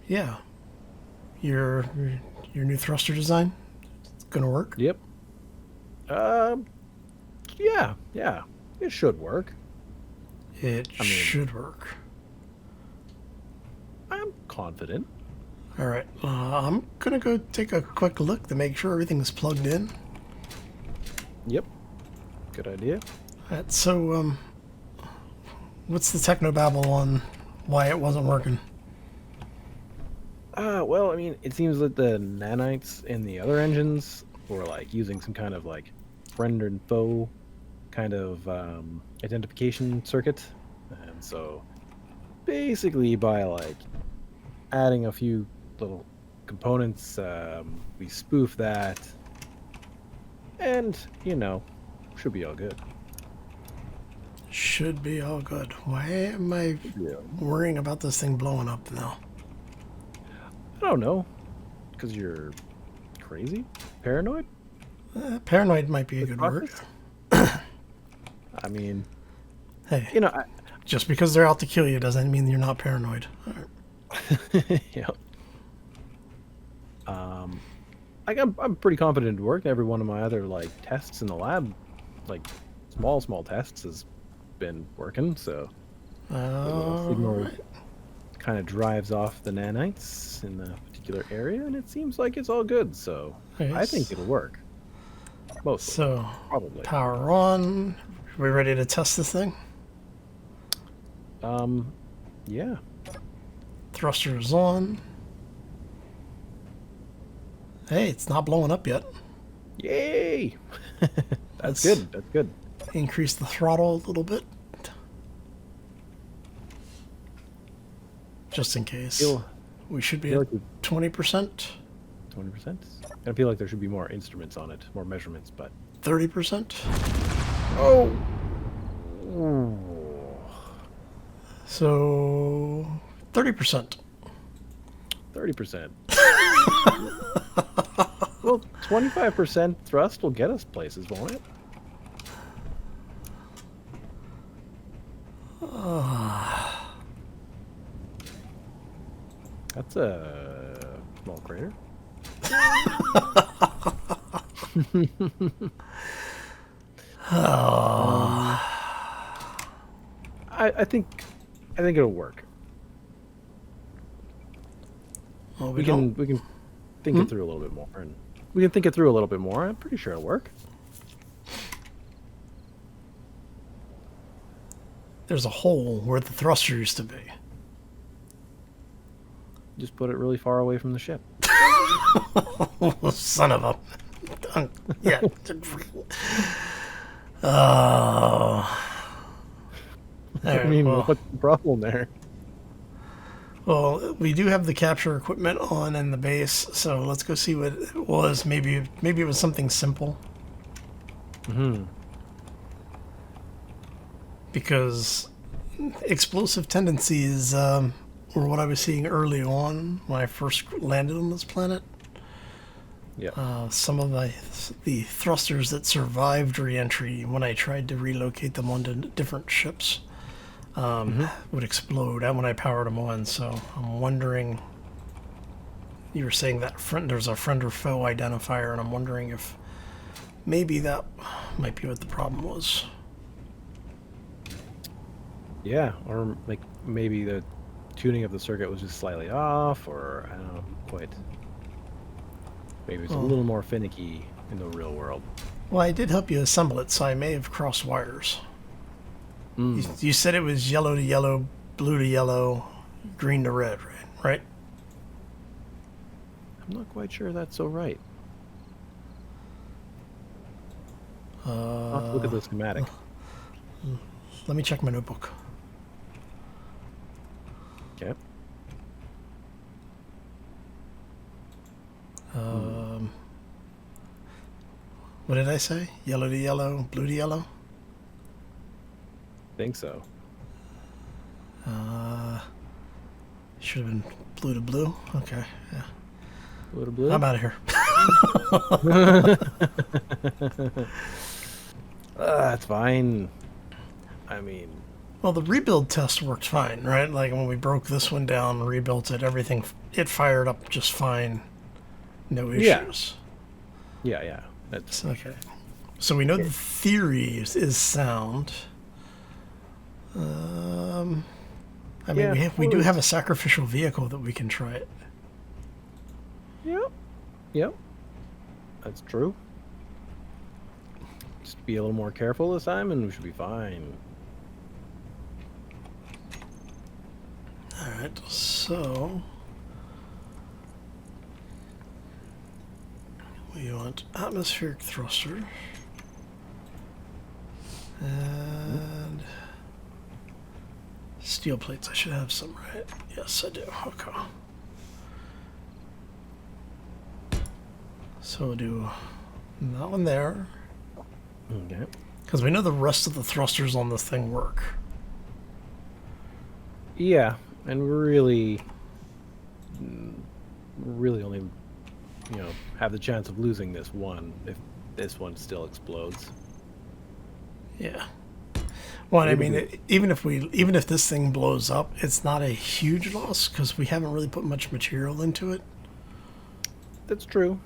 yeah, your your new thruster design, it's gonna work. Yep. Um, yeah. It should work. It I mean, should work. I'm confident. All right, I'm gonna go take a quick look to make sure everything's plugged in. Yep. Good idea. All right, so what's the technobabble on why it wasn't working? Well, I mean, it seems that the nanites in the other engines were like using some kind of like friend and foe kind of identification circuit, and so basically by like adding a few little components, we spoof that, and should be all good. Should be all good. Why am I Yeah. worrying about this thing blowing up now? I don't know, because you're crazy, paranoid. Paranoid might be a With good word. process? I mean, Hey, I, just because they're out to kill you doesn't mean you're not paranoid. All right. yeah. Like I'm pretty confident it worked. Every one of my other like tests in the lab, like small tests, has been working. So the little All signal right. kind of drives off the nanites in the particular area, and it seems like it's all good. So Okay, I think it'll work. Mostly, so probably. power on. Are we ready to test this thing? Yeah. Thrusters on. Hey, it's not blowing up yet. Yay! Let's That's good. That's good. increase the throttle a little bit. Just in case. Feel We should be feel at like 20%, 20%. I feel like there should be more instruments on it, more measurements, but 30%. oh. So 30%. 30%. Well, 25% thrust will get us places, won't it? That's a small crater. I think it'll work. Well, We don't. can think it through a little bit more, and we can think it through a little bit more. I'm pretty sure it'll work. There's a hole where the thruster used to be. Just put it really far away from the ship. Son of a. Yeah. Oh. I mean, what's the problem there? Well, we do have the capture equipment on in the base, so let's go see what it was. Maybe it was something simple. Because explosive tendencies were what I was seeing early on when I first landed on this planet. Yeah. Some of the thrusters that survived re-entry when I tried to relocate them onto different ships would explode when I powered them on. So I'm wondering. You were saying that there's a friend or foe identifier, and I'm wondering if maybe that might be what the problem was. Yeah, or like maybe the tuning of the circuit was just slightly off, or I don't know quite. Maybe it's a little more finicky in the real world. Well, I did help you assemble it, so I may have crossed wires. You said it was yellow to yellow, blue to yellow, green to red, right? I'm not quite sure that's so right. I'll have to look at the schematic. Let me check my notebook. Okay. What did I say? Yellow to yellow, blue to yellow? Think so. Should have been blue to blue. Okay, yeah. Blue to blue? I'm out of here. That's fine. I mean, Well, the rebuild test worked fine, right? Like when we broke this one down, rebuilt it, everything, it fired up just fine. No Yeah. issues. Yeah. That's Okay. So we know the theory is sound. I mean, Yeah, we do have a sacrificial vehicle that we can try it. Yep. That's true. Just be a little more careful this time, and we should be fine. All right. So we want atmospheric thruster and steel plates. I should have some, right? Yes, I do. Okay. So we'll do that one there. Okay. Because we know the rest of the thrusters on this thing work. Yeah, and really only, have the chance of losing this one if this one still explodes. Yeah. Well, I Really mean, even if this thing blows up, it's not a huge loss because we haven't really put much material into it. That's true.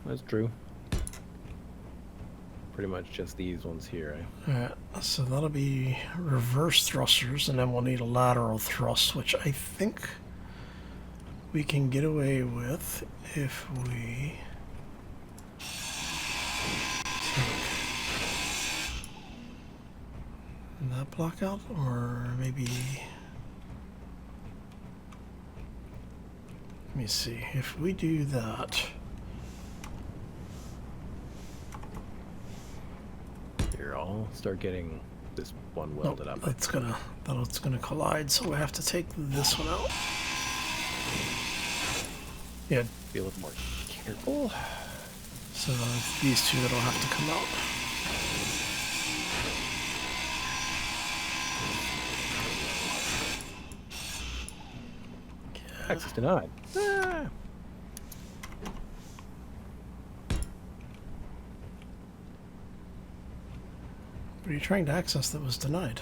Pretty much just these ones here. Alright, so that'll be reverse thrusters, and then we'll need a lateral thrust, which I think we can get away with if we take that block out, or maybe... Let me see, if we do that... Here, I'll start getting this one welded up. It's gonna collide, so we have to take this one out. Yeah. Be a little more careful. So it's these two that'll have to come out. Access denied. Ah. What are you trying to access that was denied?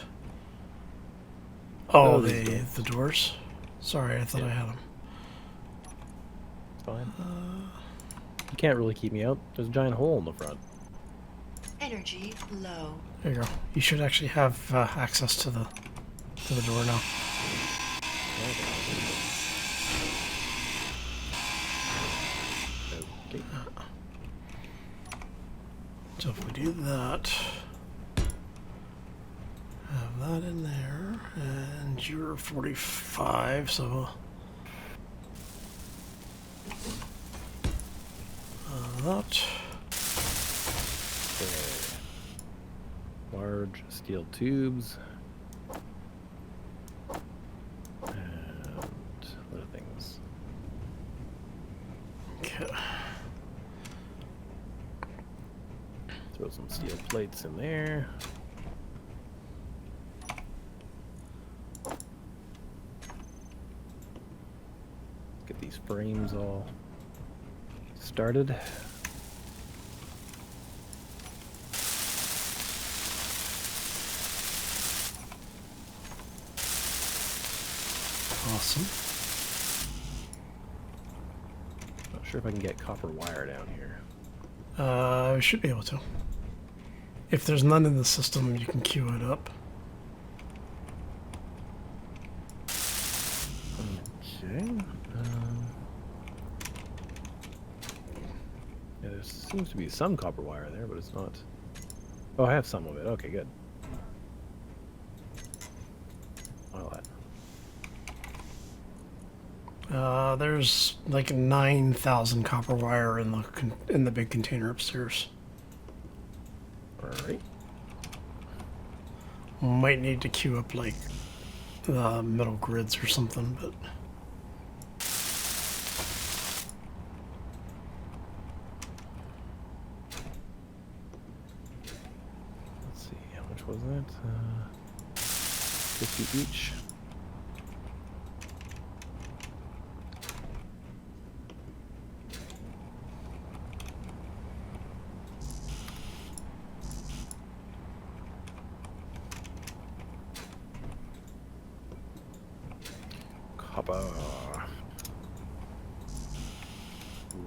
Oh, the doors? Sorry, I thought I had them. It's fine. You can't really keep me out. There's a giant hole in the front. Energy low. There you go. You should actually have access to the door now. Okay. So if we do that, have that in there, and you're 45, so that. Okay. Large steel tubes. And what are things? Okay. Throw some steel plates in there. Get these frames all started. Awesome. Not sure if I can get copper wire down here. We should be able to. If there's none in the system, you can queue it up. Okay. Yeah, there seems to be some copper wire there, but it's not. Oh, I have some of it. Okay, good. Well, that. There's like 9,000 copper wire in the big container upstairs. All right. Might need to queue up like the metal grids or something, but Let's see, how much was that? 50 each.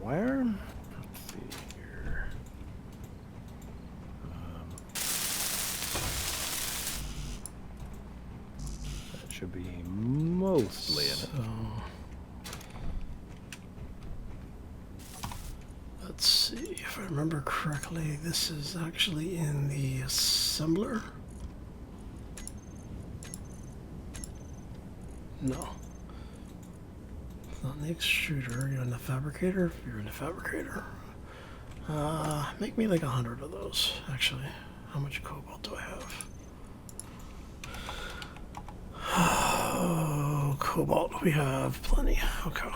Wire? Let's see here. That should be mostly in it. So, let's see if I remember correctly. This is actually in the assembler. No. It's not in the extruder. You're in the fabricator. You're in the fabricator. Make me like 100 of those, actually. How much cobalt do I have? Oh, cobalt. We have plenty. Okay.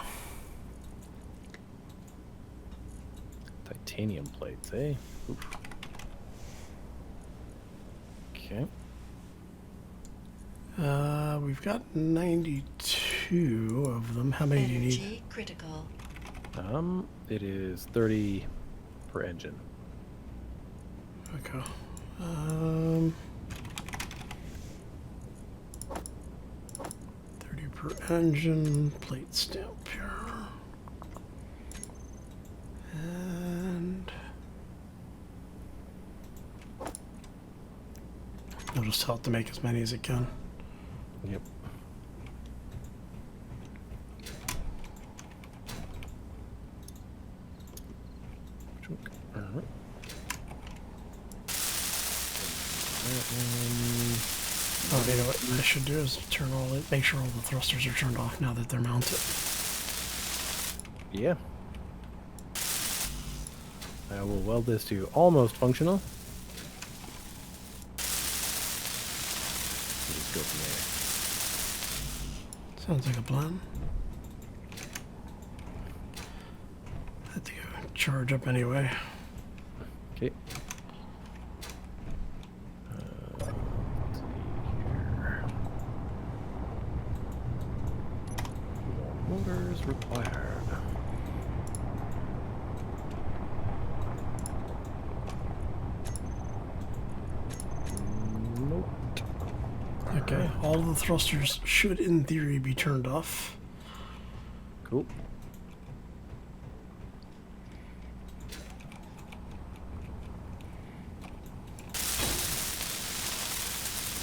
Titanium plates, eh? Oof. Okay. We've got 92 of them. How many do you need? Energy critical. It is 30 per engine. Okay. 30 per engine. Plate stamp here. And I'll just help to make as many as it can. Yep. Alright. Oh, you know what I should do is make sure all the thrusters are turned off now that they're mounted. Yeah. I will weld this to almost functional. Just go from Sounds like a plan. I have to go charge up anyway. there. Okay. Let's see here. More motors required. Nope. Okay, all the thrusters should, in theory, be turned off. Cool.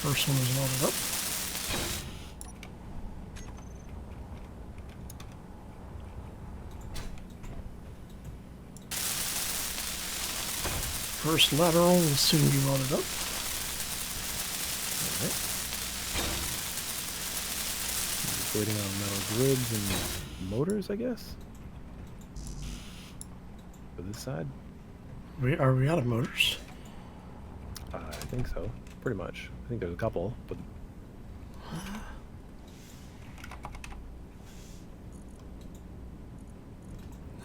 First one is loaded up. First lateral will soon be loaded up. Alright. Just waiting on metal grids and motors, I guess. For this side? Are we out of motors? I think so. Pretty much. I think there's a couple, but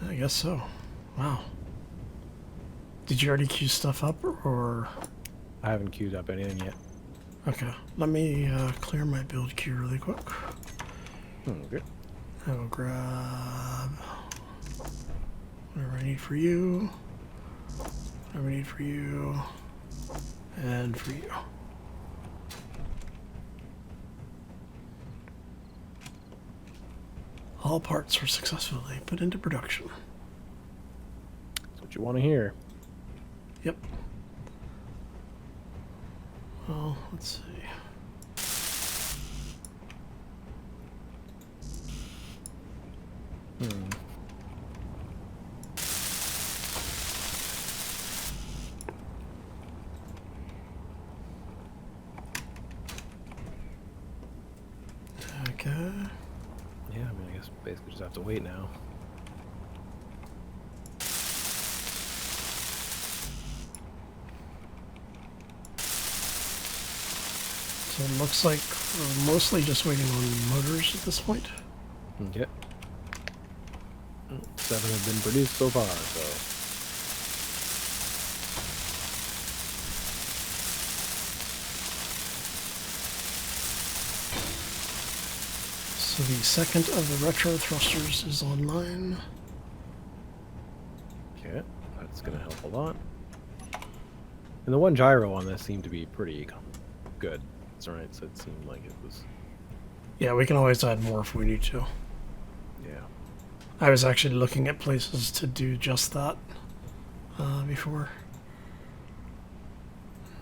I guess so. Wow. Did you already queue stuff up, or? I haven't queued up anything yet. Okay, let me clear my build queue really quick. Okay. I will grab whatever I need for you, whatever I need for you, and for you. All parts were successfully put into production. That's what you want to hear. Yep. Well, let's see. Okay. Yeah, I mean, I guess basically just have to wait now. So it looks like we're mostly just waiting on motors at this point. Okay. 7 have been produced so far, so. So the second of the retro thrusters is online. Okay, that's gonna help a lot. And the one gyro on this seemed to be pretty good. That's right, so it seemed like it was Yeah, we can always add more if we need to. Yeah. I was actually looking at places to do just that before.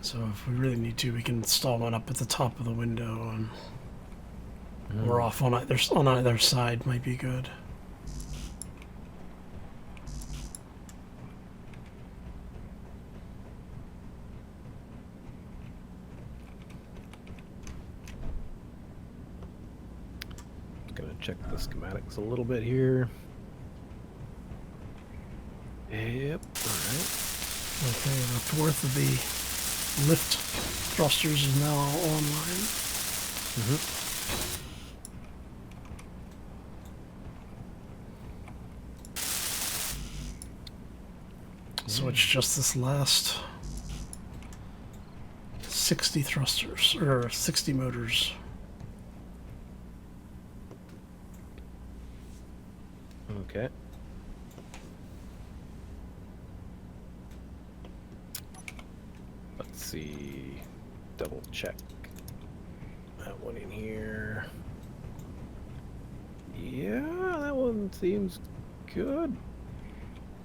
So if we really need to, we can install one up at the top of the window, and or off on either side might be good. Gonna check the schematics a little bit here. Yep. All right. Okay, the fourth of the lift thrusters is now online. So it's just this last 60 thrusters, or 60 motors. Okay. Let's see. Double check that one in here. Yeah, that one seems good.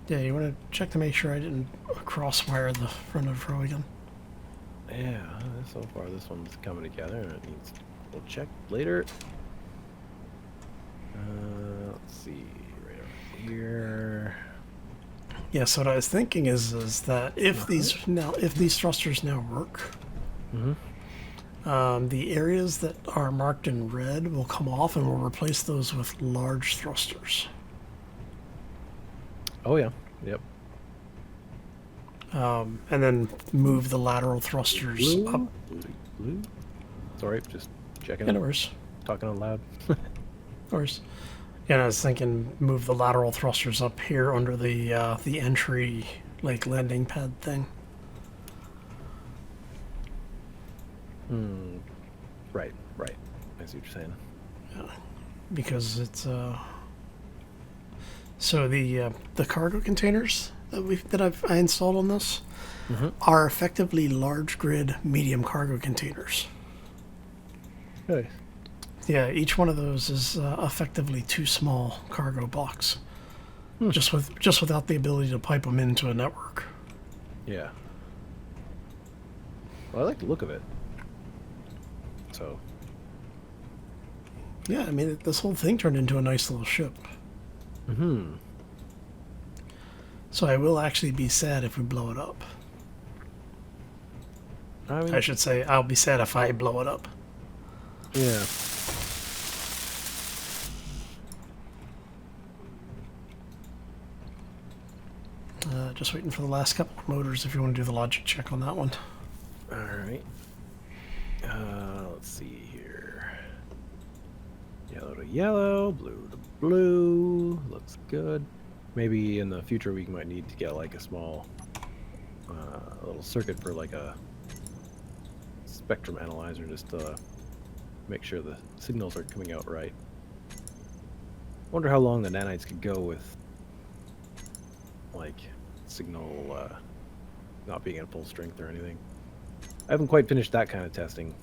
Yeah, you want to check to make sure I didn't crosswire the front of row again. Yeah, so far this one's coming together. It needs we'll check later. Let's see, right over here. Yeah, so what I was thinking is that if these thrusters now work, the areas that are marked in red will come off, and we'll replace those with large thrusters. Oh yeah, yep. And then move the lateral thrusters up. Blue. Sorry, just checking. Yeah, no worries. Talking out loud. Of course. Yeah, and I was thinking move the lateral thrusters up here under the entry, like, landing pad thing. Right. I see what you're saying. Yeah, because it's so the cargo containers that I installed on this are effectively large grid medium cargo containers. Nice. Yeah, each one of those is effectively 2 small cargo blocks, just without the ability to pipe them into a network. Yeah. Well, I like the look of it. So. Yeah, I mean, this whole thing turned into a nice little ship. So I will actually be sad if we blow it up. I mean, I should say I'll be sad if I blow it up. yeah. Just waiting for the last couple of motors if you want to do the logic check on that one. All right. Let's see here. Yellow to yellow, blue to blue. Looks good. Maybe in the future we might need to get like a small little circuit for like a spectrum analyzer just to make sure the signals are coming out right. Wonder how long the nanites could go with like signal not being at full strength or anything. I haven't quite finished that kind of testing.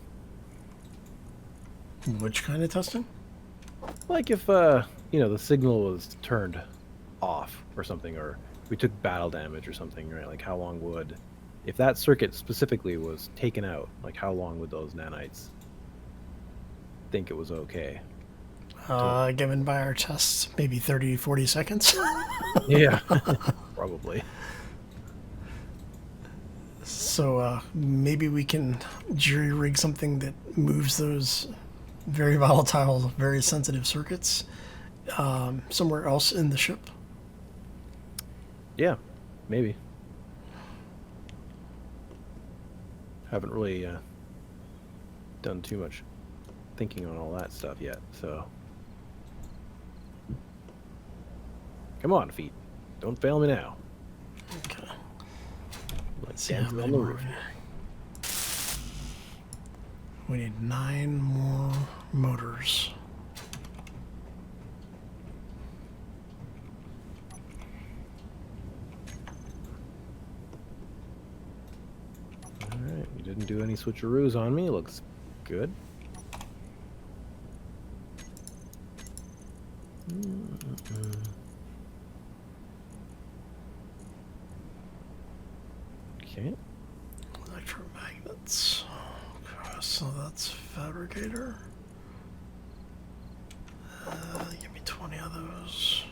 Which kind of testing? Like if the signal was turned off or something, or we took battle damage or something, right? Like how long would, if that circuit specifically was taken out, like how long would those nanites think it was okay? Given by our tests, maybe 30, 40 seconds. Yeah, probably. So maybe we can jury-rig something that moves those very volatile, very sensitive circuits somewhere else in the ship. Yeah, maybe. Haven't really done too much thinking on all that stuff yet, so. Come on, feet. Don't fail me now. Okay. Let's See how dance many on the more roof. we need 9 more motors. Alright, you didn't do any switcheroos on me. Looks good. Okay. Electromagnets. Okay, so that's fabricator. Give me 20 of those.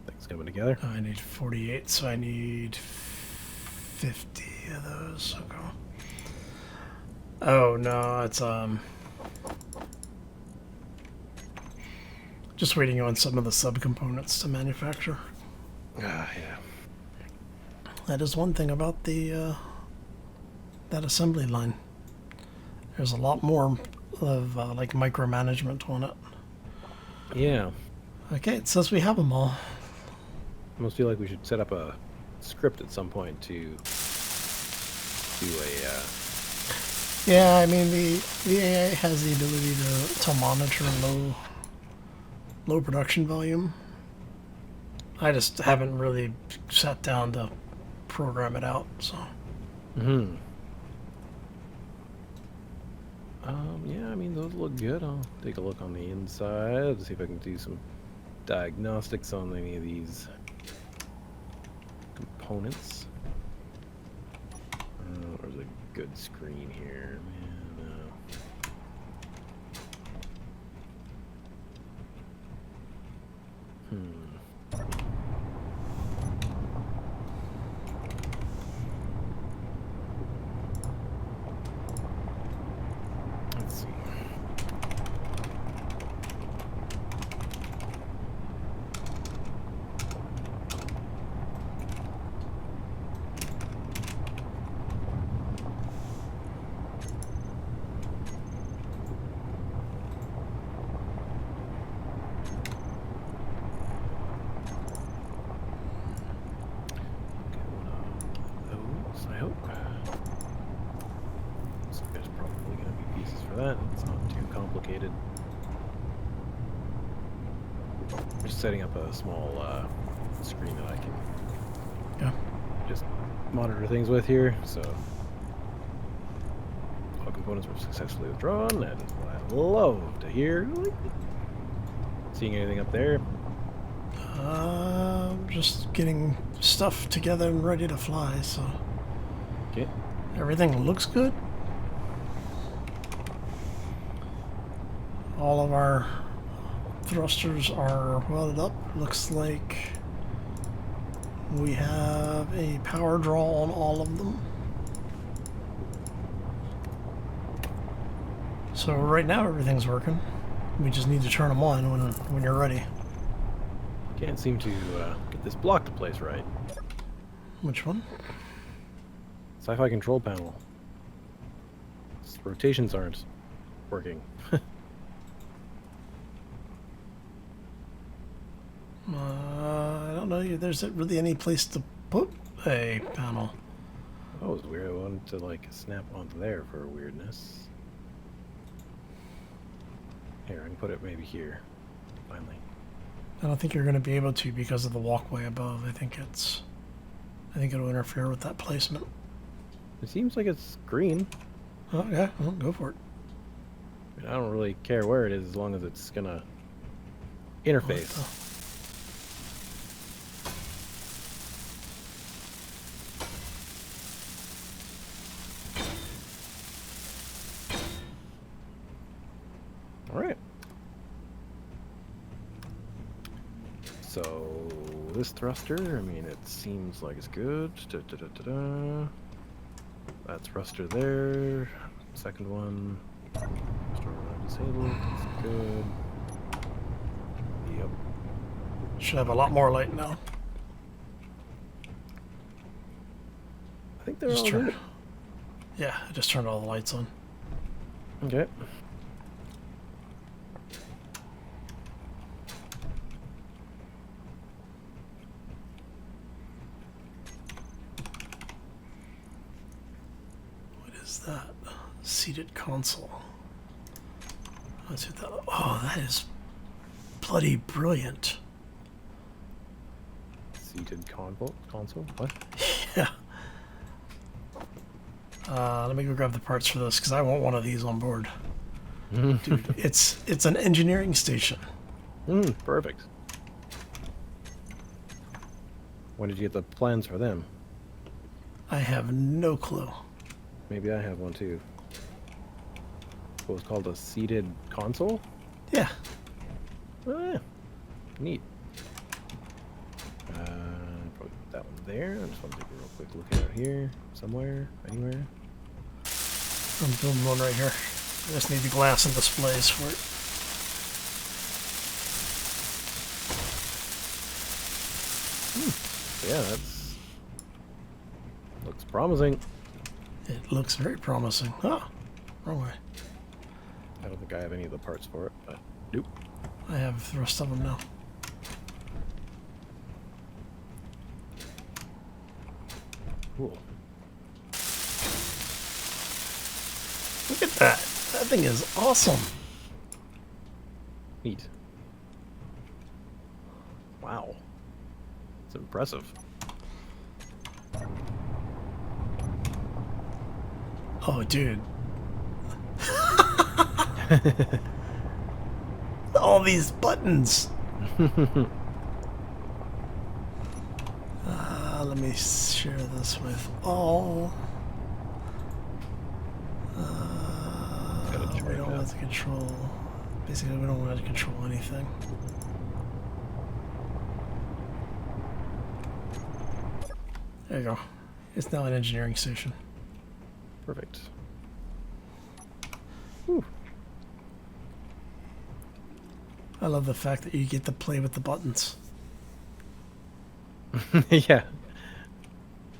Things coming together. I need 48, so I need 50 of those. Okay. Oh no, it's just waiting on some of the subcomponents to manufacture. Ah, yeah. That is one thing about the that assembly line. There's a lot more of like micromanagement on it. Yeah. Okay, it says we have them all. I almost feel like we should set up a script at some point to do a. Yeah, I mean the AI has the ability to monitor low production volume. I just haven't really sat down to program it out, so. Hmm. Yeah, I mean, those look good. I'll take a look on the inside, see if I can do some diagnostics on any of these components. There's a good screen here, man. Let's see. I hope. So there's probably going to be pieces for that. It's not too complicated. Just setting up a small screen that I can just monitor things with here. So all components were successfully withdrawn, and what I love to hear. Seeing anything up there? Just getting stuff together and ready to fly, so. Okay. Everything looks good. All of our thrusters are welded up. Looks like we have a power draw on all of them. So right now everything's working. We just need to turn them on when you're ready. Can't seem to get this block to place right. Which one? Sci-Fi control panel. Its rotations aren't working. I don't know. There's really any place to put a panel. That was weird. I wanted to like snap onto there for weirdness. Here, I can put it maybe here. Finally. I don't think you're going to be able to because of the walkway above. I think it'll interfere with that placement. It seems like it's green. Oh yeah, well, go for it. I mean, I don't really care where it is as long as it's gonna interface. All right. So this thruster, I mean, it seems like it's good. That thruster there. Second one. Disabled. That's good. Yep. Should have a lot more light now. I think they're Just all turn. good. Yeah, I just turned all the lights on. Okay. What is that? Seated console. Let's hit that. Oh, that is bloody brilliant. Seated console? What? Yeah, Let me go grab the parts for this because I want one of these on board. Dude, it's an engineering station. Perfect. When did you get the plans for them? I have no clue. Maybe I have one too. What was called a seated console? Yeah. Oh, yeah. Neat. Probably put that one there. I just want to take a real quick look out here. Somewhere? Anywhere? I'm building one right here. I just need the glass and displays for it. Yeah, that's... looks promising. It looks very promising. Oh, wrong way. I don't think I have any of the parts for it, but... Nope. I have the rest of them now. Cool. Look at that. That thing is awesome. Neat. Wow. It's impressive. Oh, dude. All these buttons. Let me share this with all. We don't want to control. Basically, we don't want to control anything. There you go. It's now an engineering station. Perfect. Whew. I love the fact that you get to play with the buttons. Yeah.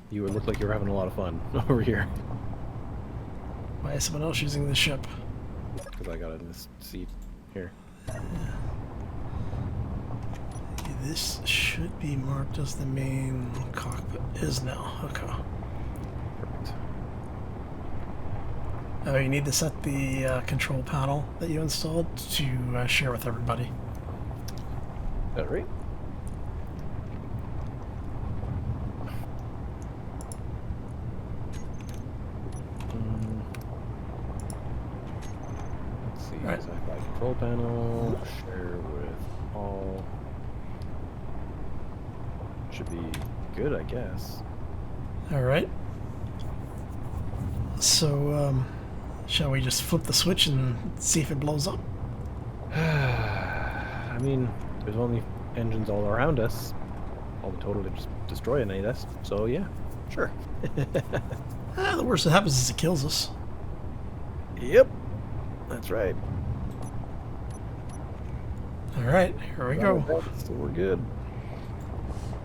You would look like you were having a lot of fun over here. Why is someone else using the ship? Because I got in this seat here. This should be marked as the main cockpit. Is now. Okay. Perfect. Oh, you need to set the control panel that you installed to share with everybody. Is that right? Let's see. Right. Sci-Fi control panel. Share with all. Should be good, I guess. All right. So, shall we just flip the switch and see if it blows up? I mean, there's only engines all around us. All the total to just destroy any of us. So yeah, sure. The worst that happens is it kills us. Yep, that's right. All right, here we go. So we're good.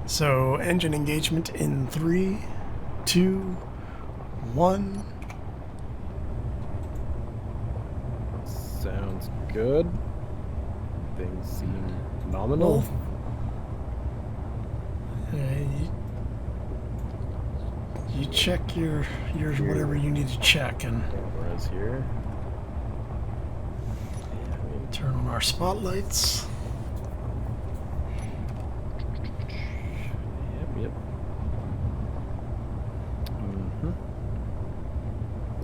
So, engine engagement in 3, 2, 1. Sounds good. Things seem nominal. You check your whatever you need to check and Whereas here, turn on our spotlights. Yep.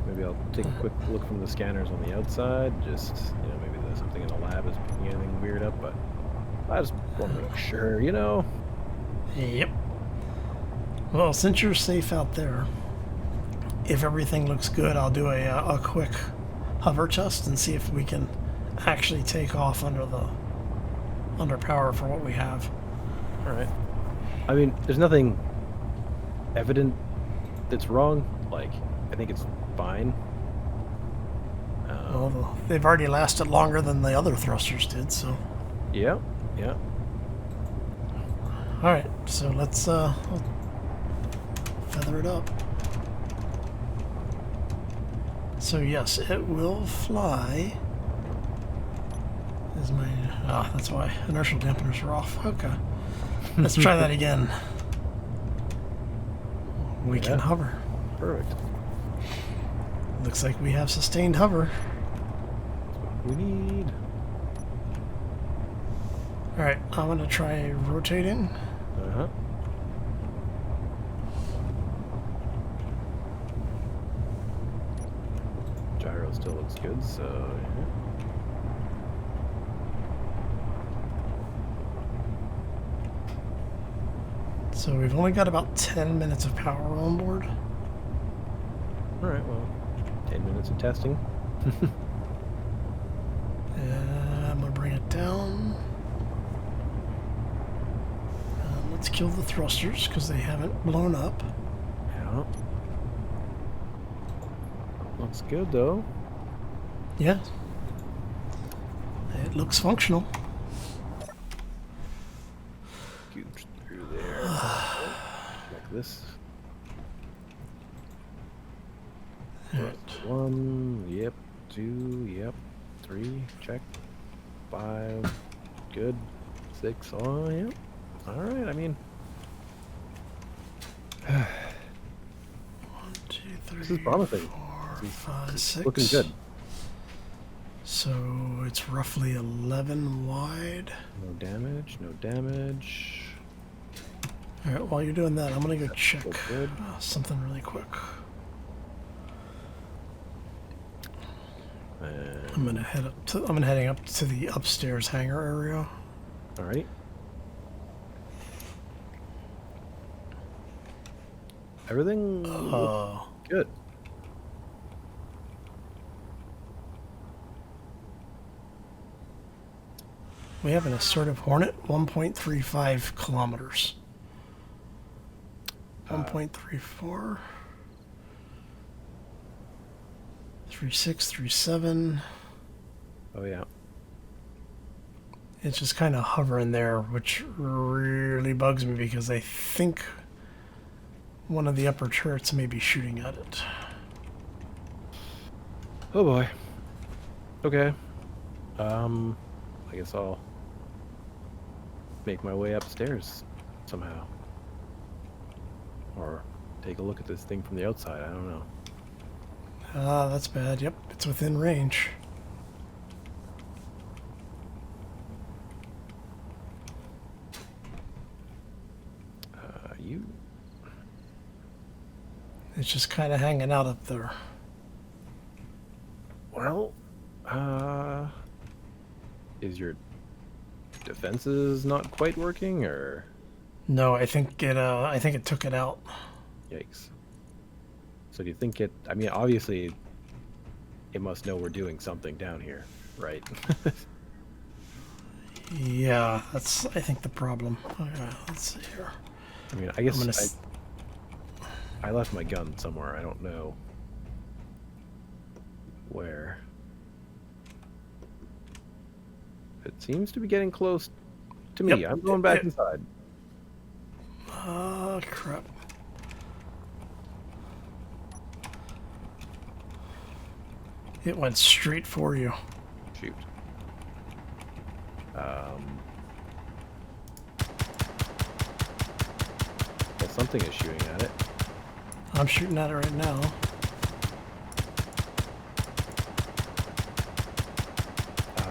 Maybe I'll take a quick look from the scanners on the outside. Just, maybe there's something in the lab is picking anything weird up, but I just want to make sure, Yep. Well, since you're safe out there, if everything looks good, I'll do a quick hover test and see if we can actually take off under power for what we have. All right. I mean, there's nothing evident that's wrong. Like, I think it's fine. Well, they've already lasted longer than the other thrusters did, so. Yeah. All right, so let's feather it up. So yes, it will fly. Is my that's why inertial dampeners are off. Okay, let's try that again. We can hover. Perfect. Looks like we have sustained hover. We need. All right, I'm gonna try rotating. Cryo still looks good, so yeah. So we've only got about 10 minutes of power on board. Alright, well, 10 minutes of testing. I'm gonna bring it down. Let's kill the thrusters because they haven't blown up. Yeah. Looks good, though. Yeah. It looks functional. Gooch through there. Like this. Alright. 1, yep. 2, yep. 3, check. 5, good. 6, oh, yep. Alright, I mean... 1, 2, 3, This is promising. 4, 5, 6. Looking good. So it's roughly 11 wide. No damage, no damage. Alright, while you're doing that, I'm gonna go check Looks good. something really quick. And... I'm heading up to the upstairs hangar area. Alright. Everything good. We have an assertive Hornet, 1.35 kilometers. 1.34. 36, 37. Oh yeah. It's just kind of hovering there, which really bugs me because I think one of the upper turrets may be shooting at it. Oh boy. Okay. I guess I'll make my way upstairs somehow. Or take a look at this thing from the outside, I don't know. Ah, that's bad. Yep, it's within range. You... It's just kind of hanging out up there. Well, is your defenses not quite working, or? No, I think it took it out. Yikes. So do you think it, I mean, obviously, it must know we're doing something down here, right? Yeah, that's, I think, the problem. Okay, let's see here. I mean, I guess I left my gun somewhere. I don't know where. It seems to be getting close to me. Yep. I'm going back inside. Crap. It went straight for you. Shoot. Well, something is shooting at it. I'm shooting at it right now.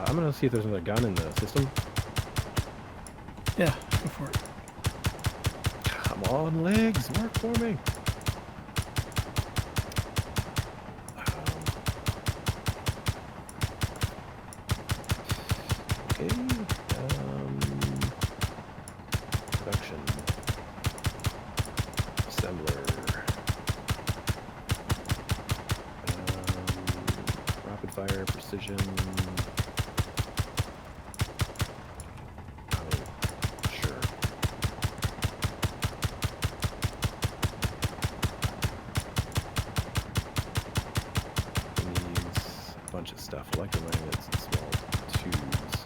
I'm gonna see if there's another gun in the system. Yeah, go for it. Come on, legs, work for me. Okay. Production. Assembler. Rapid fire, precision. Stuff, electromagnets and small tubes.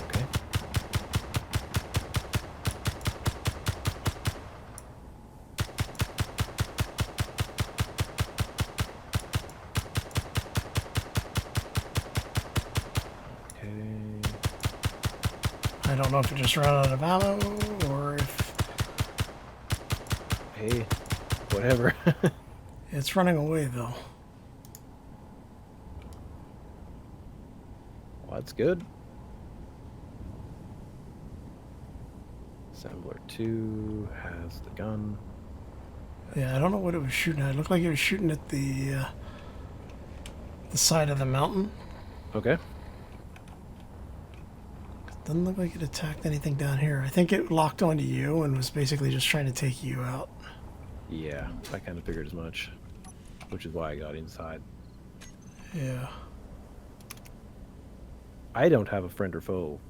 Okay. Okay. I don't know if it just ran out of ammo or if Hey, whatever. it's running away, though. Well, that's good. Assembler 2 has the gun. Yeah, I don't know what it was shooting at. It looked like it was shooting at the side of the mountain. Okay. Doesn't look like it attacked anything down here. I think it locked onto you and was basically just trying to take you out. Yeah, I kind of figured as much, which is why I got inside. Yeah. I don't have a friend or foe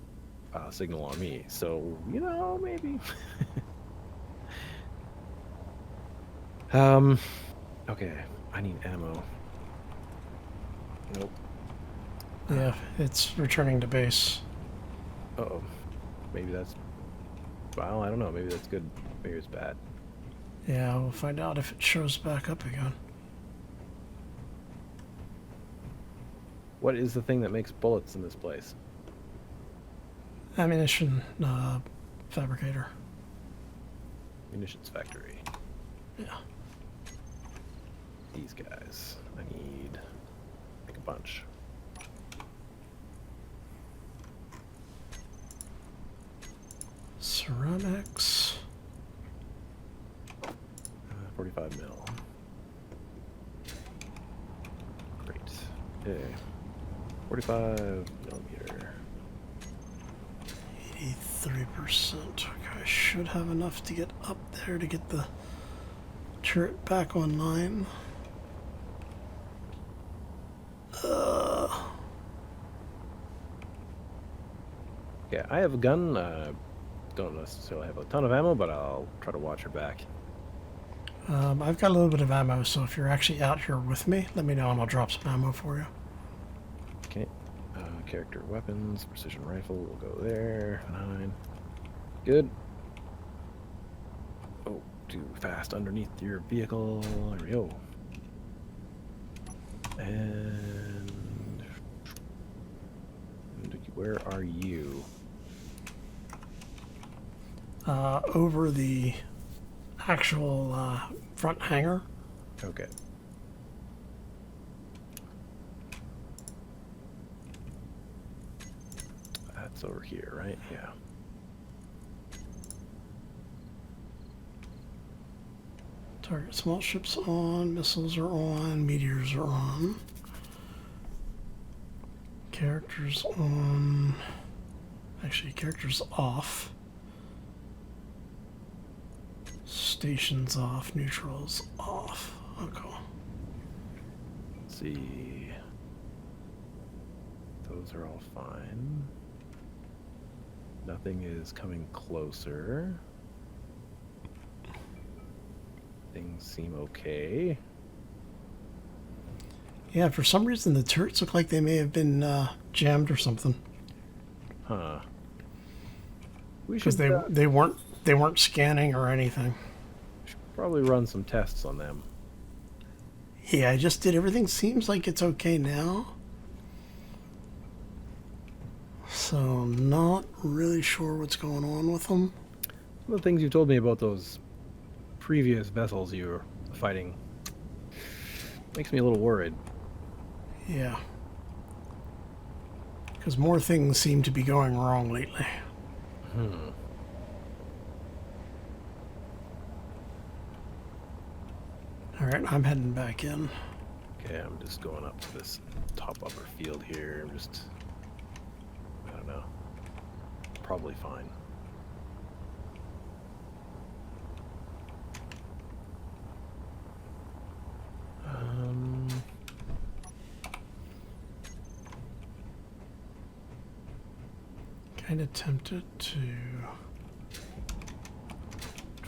signal on me, so, you know, maybe. Okay, I need ammo. Nope. Yeah, it's returning to base. Uh-oh. Maybe that's... Well, I don't know. Maybe that's good. Maybe it's bad. Yeah, we'll find out if it shows back up again. What is the thing that makes bullets in this place? Ammunition fabricator. Munitions factory. Yeah. These guys. I need like a bunch. Ceramics. 45 mil. Great. Okay. 45 millimeter. 83%. Okay, I should have enough to get up there to get the turret back online. Yeah, I have a gun. Don't necessarily have a ton of ammo, but I'll try to watch her back. I've got a little bit of ammo, so if you're actually out here with me, let me know and I'll drop some ammo for you. Okay. Character weapons, precision rifle will go there. 9. Good. Oh, too fast underneath your vehicle. There we go. And where are you? Over the actual front hangar. Okay. That's over here, right? Yeah. Target small ships on, missiles are on, meteors are on. Characters on. Actually, characters off. Stations off, neutrals off. Okay. Let's see. Those are all fine. Nothing is coming closer. Things seem okay. Yeah, for some reason the turrets look like they may have been jammed or something. Huh. We Because should they weren't scanning or anything. probably run some tests on them. Yeah, I just did. Everything seems like it's okay now. So I'm not really sure what's going on with them. Some of the things you told me about those previous vessels you were fighting makes me a little worried. Yeah. Because more things seem to be going wrong lately. Alright, I'm heading back in. Okay, I'm just going up to this top upper field here. I'm just, I don't know, probably fine. Kind of tempted to...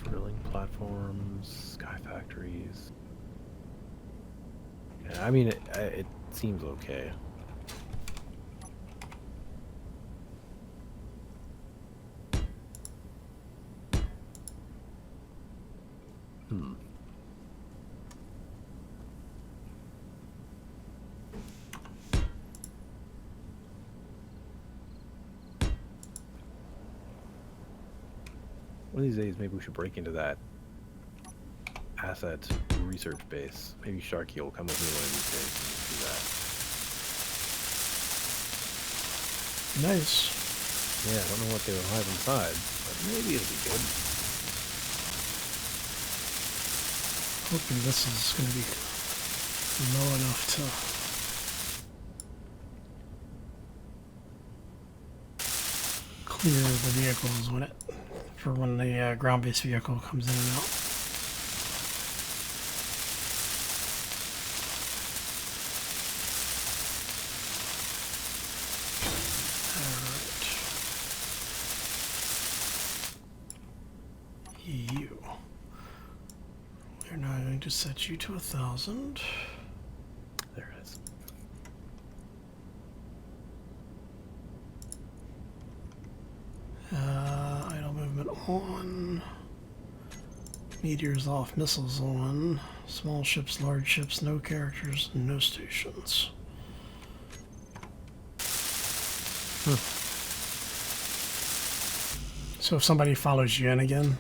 Drilling platforms, sky factories. Yeah, I mean, it seems okay. One of these days, maybe we should break into that asset research base. Maybe Sharky will come with me one of these days and do that. Nice. Yeah, I don't know what they will have inside, but maybe it'll be good. hoping this is going to be low enough to clear the vehicles when the ground-based vehicle comes in and out. We're now going to set you to 1,000. There it is. Idle movement on. Meteors off, missiles on. Small ships, large ships, no characters, no stations. So if somebody follows you in again,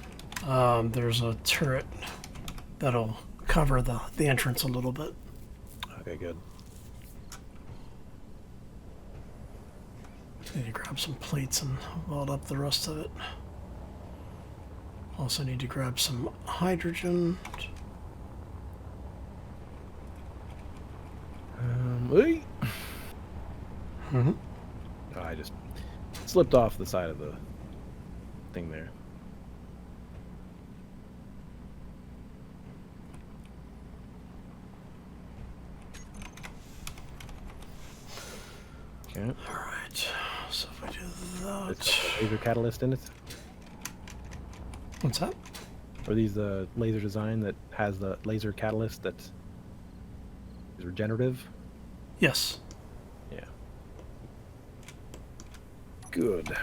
there's a turret that'll cover the entrance a little bit. Okay, good. Need to grab some plates and weld up the rest of it. Also need to grab some hydrogen. Wait. Mm-hmm. Oh, I just slipped off the side of the thing there. Okay. Alright, so if we do It's that... got a laser catalyst in it? What's that? Are these the laser design that has the laser catalyst that is regenerative? Yes. Yeah. Good.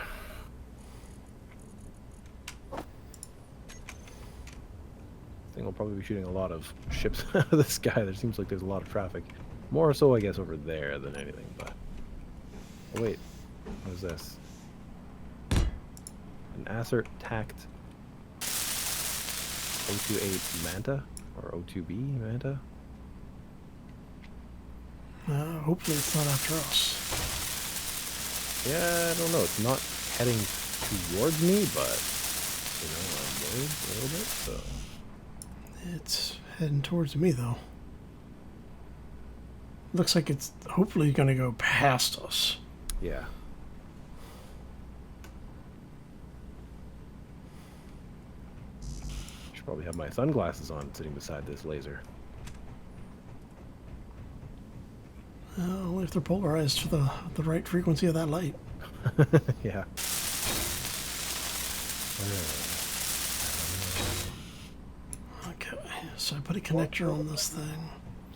Thing will probably be shooting a lot of ships out of the sky. There seems like there's a lot of traffic. More so, I guess, over there than anything, but... Oh, wait. What is this? An Acer Tact 028 Manta? Or 02B Manta? Hopefully it's not after us. Yeah, I don't know. It's not heading towards me, but... You know, I'm worried a little bit, so... It's heading towards me, though. Looks like it's hopefully going to go past us. Yeah. Should probably have my sunglasses on sitting beside this laser. Only if they're polarized to the right frequency of that light. Yeah. Okay, so I put a connector on this thing.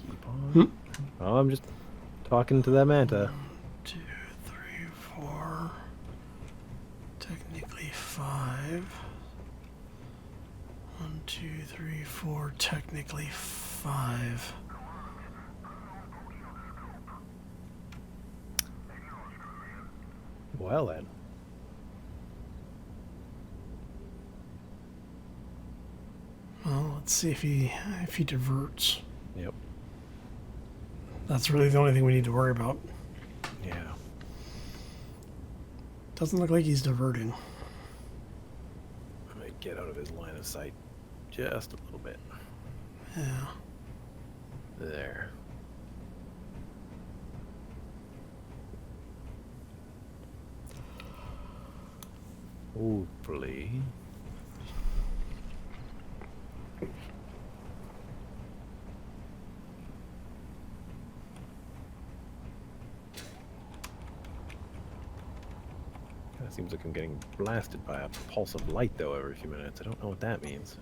Keep on. Oh, I'm just talking to that Manta. 2, 3, 4. Technically 5. 1, 2, 3, 4. Technically 5. Well then. Well, let's see if he diverts. Yep. That's really the only thing we need to worry about. Yeah. Doesn't look like he's diverting. I might get out of his line of sight just a little bit. Yeah. There. Hopefully. Kind of seems like I'm getting blasted by a pulse of light, though, every few minutes. I don't know what that means.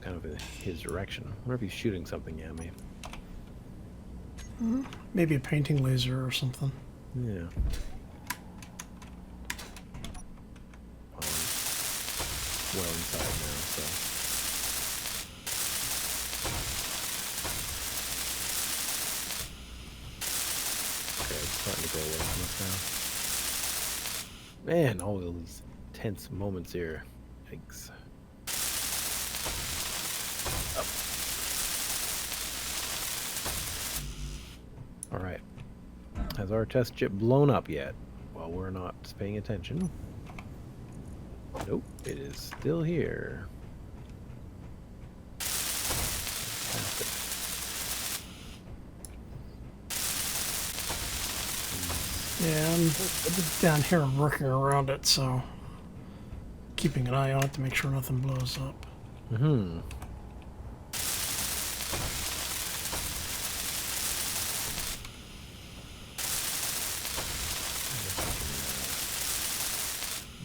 Kind of in his direction. I wonder if he's shooting something at me. Maybe a painting laser or something. Yeah. Well inside now, so. Okay, it's starting to go away from us now. Man, all of these tense moments here. Yikes. Alright. Has our test chip blown up yet? Well, we're not paying attention. Nope, it is still here. Fantastic. Yeah, I'm down here working around it, so keeping an eye on it to make sure nothing blows up. Mm-hmm.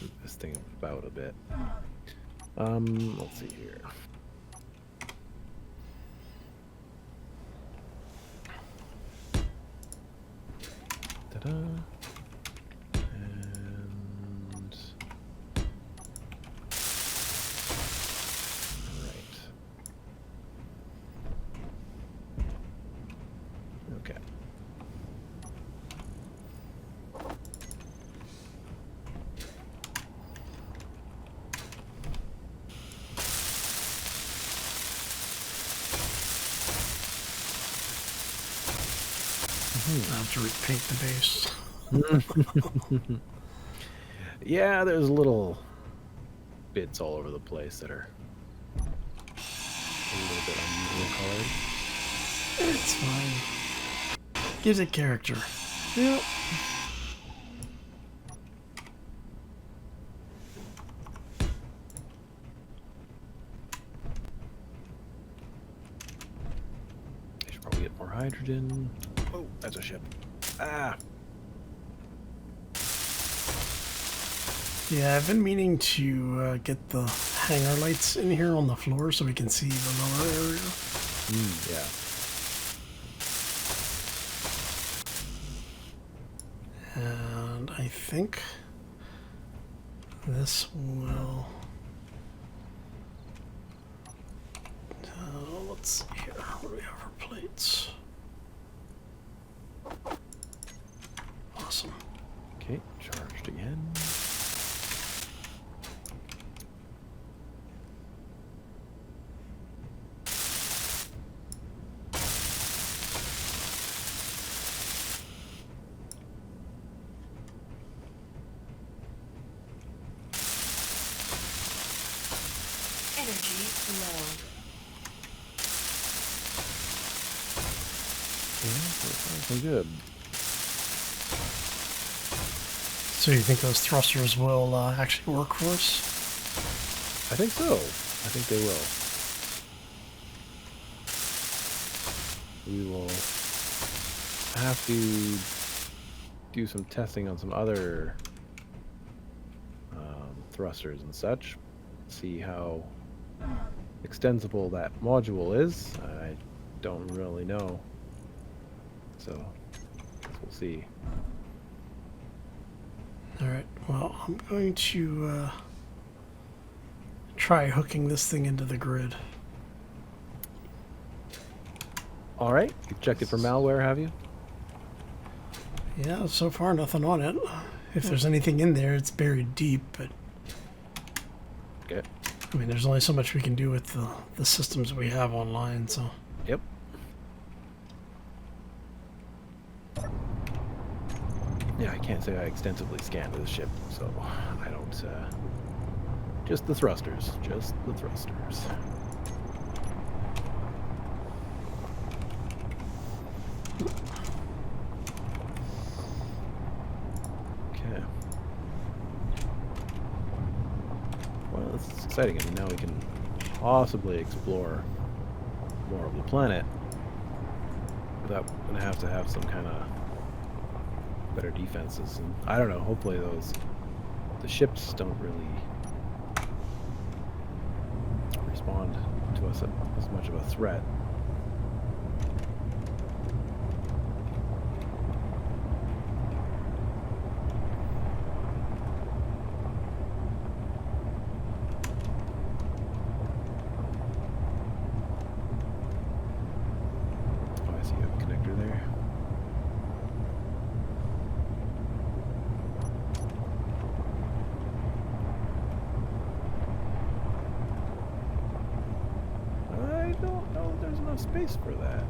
Move this thing about a bit. Let's see here. Ta-da. And right. Okay. I have to repaint the base. Yeah, there's little bits all over the place that are a little bit unusual colored. It's fine. Gives it character. Yep. I should probably get more hydrogen. Oh, that's a ship. Ah. Yeah, I've been meaning to get the hangar lights in here on the floor so we can see the lower area. Yeah. And I think this will... let's see here. What do we have for plates? Awesome. Okay, charged again. Energy low. Yeah, that's looking good. So you think those thrusters will actually work for us? I think so. I think they will. We will have to do some testing on some other thrusters and such. See how extensible that module is. I don't really know. So, we'll see. Alright, well, I'm going to try hooking this thing into the grid. Alright, you've checked it for malware, have you? Yeah, so far nothing on it. If there's anything in there, it's buried deep, but Okay. I mean, there's only so much we can do with the systems we have online, so... Yep. Yeah, I can't say I extensively scanned the ship, so I don't, just the thrusters. Just the thrusters. Okay. Well, this is exciting. I mean, now we can possibly explore more of the planet without gonna have to have some kind of better defenses. And I don't know, hopefully the ships don't really respond to us as much of a threat. Oh, I see you have a connector there. I don't know if there's enough space for that.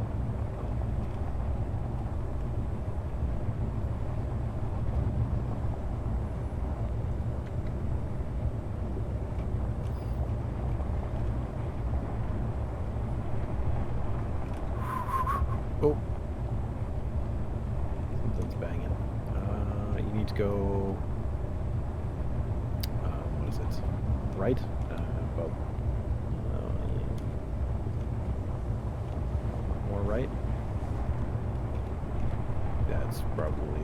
going to go. What is it? Right? About more right. That's probably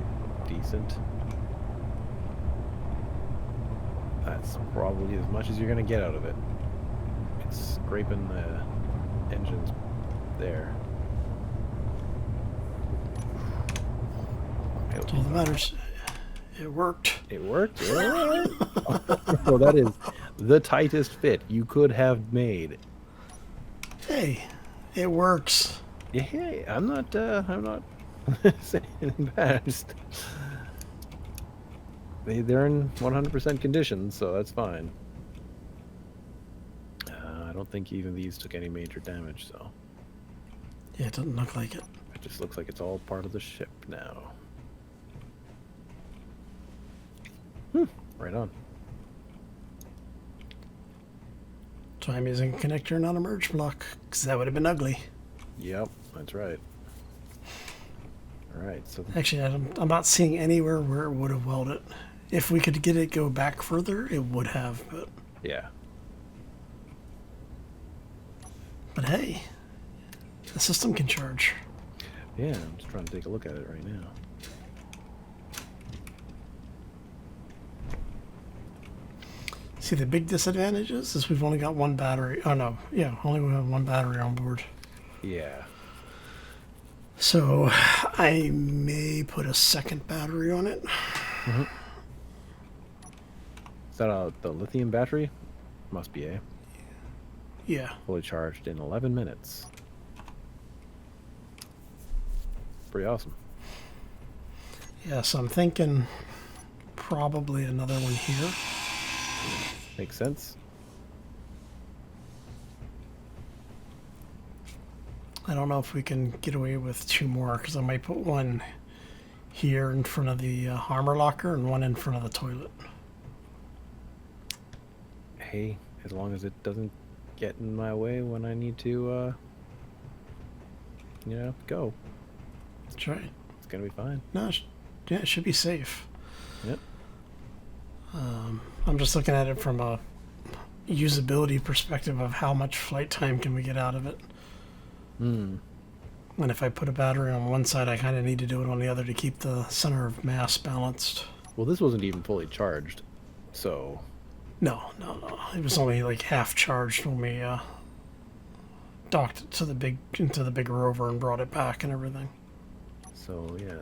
decent. That's probably as much as you're gonna get out of it. It's scraping the engines there. That's all that matters. It worked. It worked. Yeah. So that is the tightest fit you could have made. Hey, it works. Yeah, hey, I'm not saying anything bad. They're in 100% condition, so that's fine. I don't think even these took any major damage, so Yeah, it doesn't look like it. it just looks like it's all part of the ship now. Right on. So I'm using a connector, not a merge block, because that would have been ugly. Yep, that's right. All right, so Actually, I'm not seeing anywhere where it would have welded. If we could get it go back further, it would have, yeah, but hey, the system can charge. yeah. I'm just trying to take a look at it right now. See, the big disadvantage is we've only got one battery. Oh no, yeah, only we have one battery on board. Yeah. So I may put a second battery on it. Mm-hmm. Is that the lithium battery? Must be, eh? Yeah. Fully charged in 11 minutes. Pretty awesome. Yeah, so I'm thinking probably another one here. Makes sense. I don't know if we can get away with two more, because I might put one here in front of the armor locker and one in front of the toilet. Hey, as long as it doesn't get in my way when I need to, go. That's right. It's gonna be fine. No, yeah, it should be safe. Yep. I'm just looking at it from a usability perspective of how much flight time can we get out of it. Hmm. And if I put a battery on one side, I kind of need to do it on the other to keep the center of mass balanced. Well, this wasn't even fully charged, so No. It was only like half charged when we docked it to into the big rover and brought it back and everything. yeah.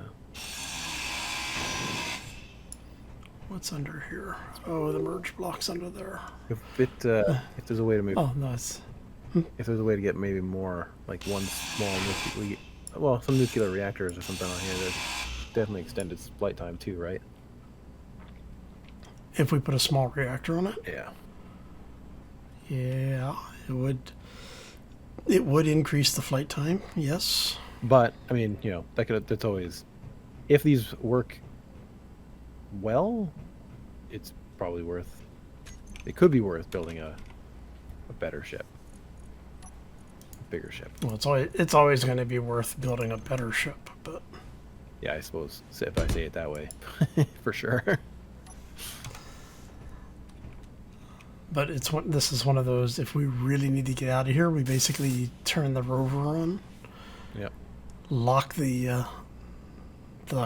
What's under here? Oh, the merge block's under there. If there's a way to move, Oh, no, it's... if there's a way to get maybe more, like one small some nuclear reactors or something on here, that definitely extend its flight time too, right? If we put a small reactor on it? Yeah. Yeah, it would. It would increase the flight time, yes. But I mean, that's always, if these work well, it's probably worth. It could be worth building a better ship, a bigger ship. Well, it's always going to be worth building a better ship, but Yeah, I suppose if I say it that way, for sure. but this is one of those. If we really need to get out of here, we basically turn the rover on, Yep. lock the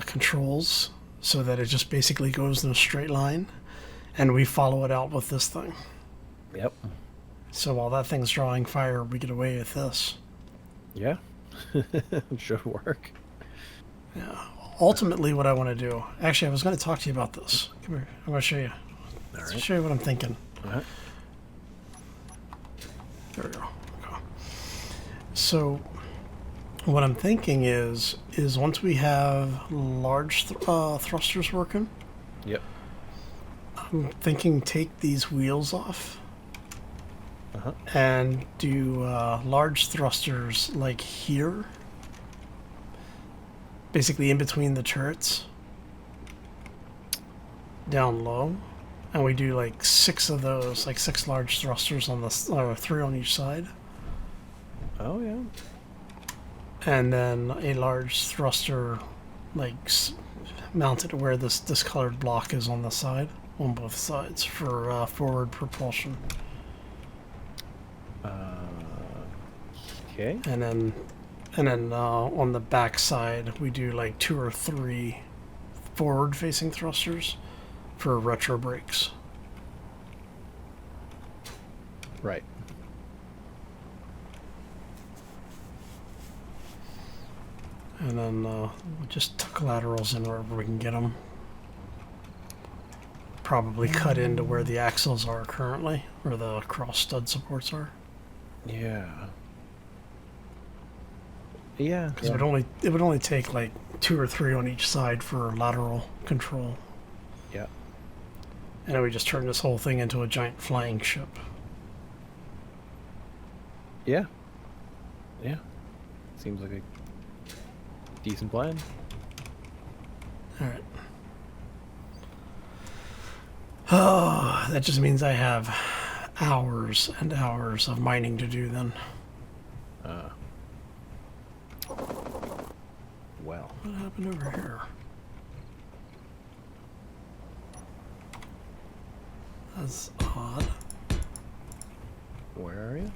controls so that it just basically goes in a straight line, and we follow it out with this thing. Yep. So while that thing's drawing fire, we get away with this. Yeah. It should work. Yeah. Ultimately, what I want to do. Actually, I was going to talk to you about this. Come here. I'm going to show you. All Let's right. show you what I'm thinking. All right. There we go. Okay. So, what I'm thinking is once we have large thrusters working, Yep. I'm thinking take these wheels off Uh-huh. and do large thrusters like here, basically in between the turrets, down low, and we do like 6 of those, like 6 large thrusters on the, or 3 on each side, Oh yeah. and then a large thruster, like mount it to where this discolored block is on the side, on both sides, for forward propulsion. Okay. And then on the back side, we do like 2 or 3 forward-facing thrusters for retro brakes. Right. And then we'll just tuck laterals in wherever we can get them. Probably cut into where the axles are currently, where the cross stud supports are. Yeah. Yeah. Because it would only take like 2 or 3 on each side for lateral control. Yeah. And then we just turn this whole thing into a giant flying ship. Yeah. Yeah. Seems like a decent plan. Alright. Oh, that just means I have hours and hours of mining to do then. Well. What happened over here? That's odd. Where are you?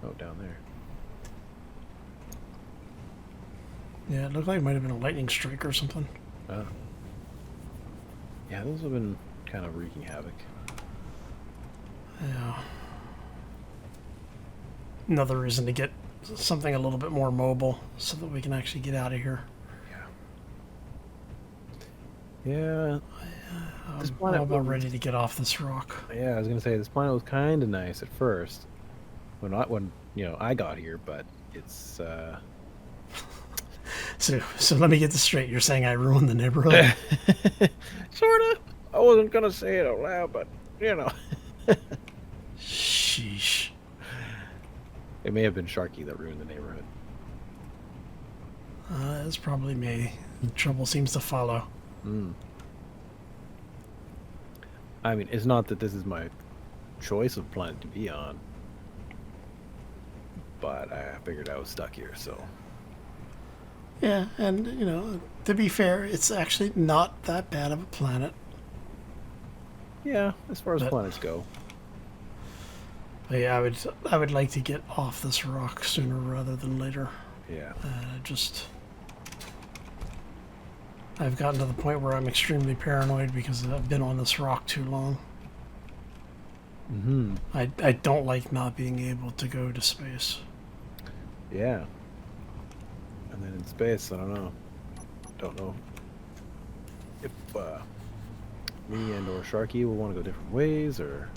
Oh, down there. Yeah, it looked like it might have been a lightning strike or something. Oh. Yeah, those have been kind of wreaking havoc. Yeah. Another reason to get something a little bit more mobile so that we can actually get out of here. Yeah. This I'm planet about was- ready to get off this rock. Yeah, I was gonna say this planet was kind of nice at first, when I got here, but it's So let me get this straight. You're saying I ruined the neighborhood? sorta. I wasn't gonna say it out loud, but Sheesh. it may have been Sharky that ruined the neighborhood. It's probably me. Trouble seems to follow. I mean, it's not that this is my choice of planet to be on, but I figured I was stuck here, so. Yeah, and to be fair, it's actually not that bad of a planet. Yeah, as far as But- planets go. But yeah, I would like to get off this rock sooner rather than later. Yeah. I've gotten to the point where I'm extremely paranoid because I've been on this rock too long. Mm-hmm. I don't like not being able to go to space. Yeah. And then in space, I don't know. Don't know if me and or Sharky will want to go different ways, or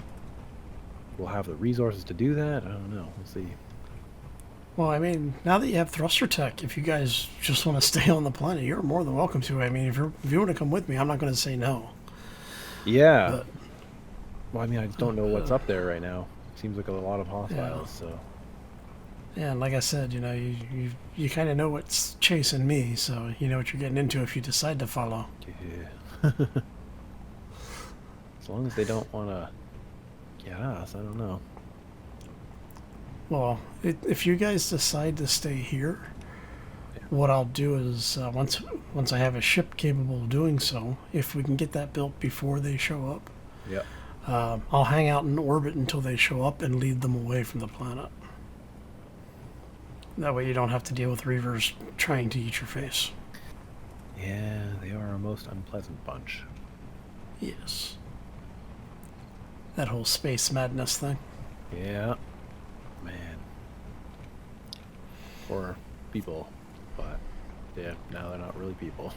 we'll have the resources to do that. I don't know. We'll see. Well, I mean, now that you have thruster tech, if you guys just want to stay on the planet, you're more than welcome to. I mean, if you want to come with me, I'm not going to say no. Yeah. But- Well, I mean, I just don't know what's up there right now. Seems like a lot of hostiles, so. Yeah, and like I said, you kind of know what's chasing me, so you know what you're getting into if you decide to follow. Yeah. As long as they don't want to get us, I don't know. Well, if you guys decide to stay here, what I'll do is once I have a ship capable of doing so, if we can get that built before they show up, Yep. I'll hang out in orbit until they show up and lead them away from the planet. That way you don't have to deal with reavers trying to eat your face. Yeah, they are a most unpleasant bunch. Yes. That whole space madness thing. Yeah. Man. Or people, but yeah, now they're not really people.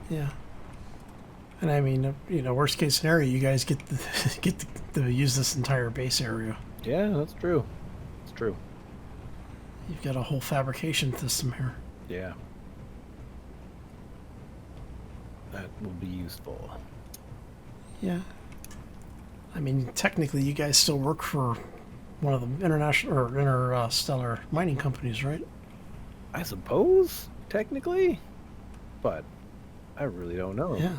Yeah. And I mean, worst case scenario, you guys get to use this entire base area. Yeah, that's true. It's true. You've got a whole fabrication system here. Yeah. That will be useful. Yeah. I mean, technically, you guys still work for one of the international or interstellar mining companies, right? I suppose, technically, but I really don't know. Yeah.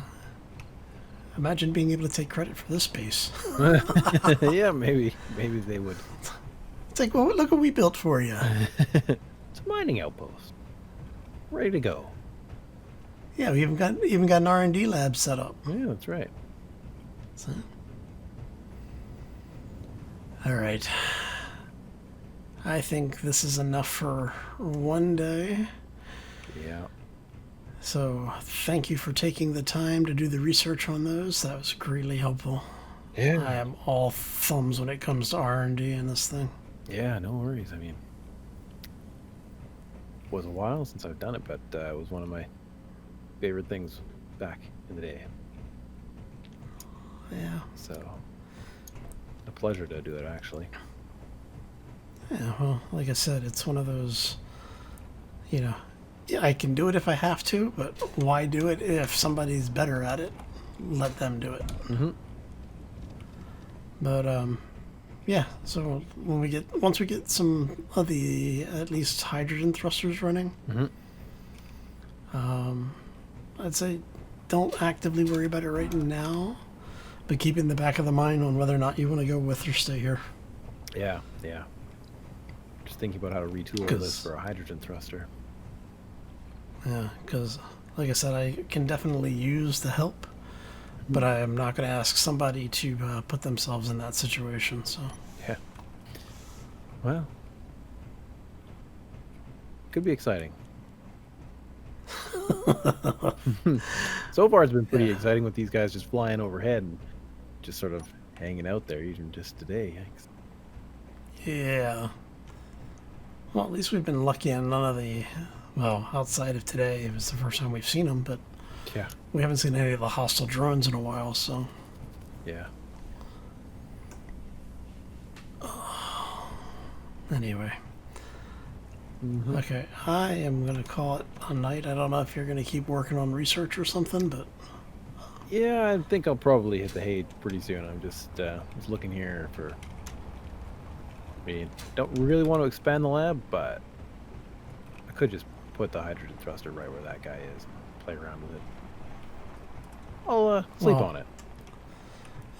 Imagine being able to take credit for this base. Yeah, maybe they would. It's like, well, look what we built for you. It's a mining outpost. Ready to go. Yeah, we even got an R&D lab set up. Yeah, that's right. So. All right. I think this is enough for one day. Yeah. So thank you for taking the time to do the research on those. That was greatly helpful. Yeah. I am all thumbs when it comes to R&D in this thing. Yeah, no worries. I mean, it was a while since I've done it, but it was one of my favorite things back in the day. Yeah. So, a pleasure to do it, actually. Yeah, well, like I said, it's one of those, yeah, I can do it if I have to, but why do it if somebody's better at it? Let them do it. Mm-hmm. But, yeah, so once we get some of the, at least hydrogen thrusters running, I'd say don't actively worry about it right now, but keep it in the back of the mind on whether or not you want to go with or stay here. Yeah, yeah. Just thinking about how to retool this for a hydrogen thruster. Yeah, because, like I said, I can definitely use the help, but I am not going to ask somebody to put themselves in that situation, so... Yeah. Well, could be exciting. So far, it's been pretty exciting with these guys just flying overhead and just sort of hanging out there, even just today. Yeah. Well, at least we've been lucky on none of the... Well, outside of today, it was the first time we've seen them, but Yeah. we haven't seen any of the hostile drones in a while, so... Yeah. Anyway. Mm-hmm. Okay, I am going to call it a night. I don't know if you're going to keep working on research or something, but... Yeah, I think I'll probably hit the hay pretty soon. I'm just looking here for... I mean, don't really want to expand the lab, but I could just put the hydrogen thruster right where that guy is and play around with it. I'll sleep on it.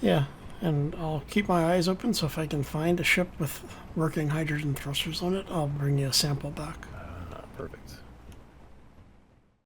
Yeah, and I'll keep my eyes open, so if I can find a ship with working hydrogen thrusters on it, I'll bring you a sample back. Perfect.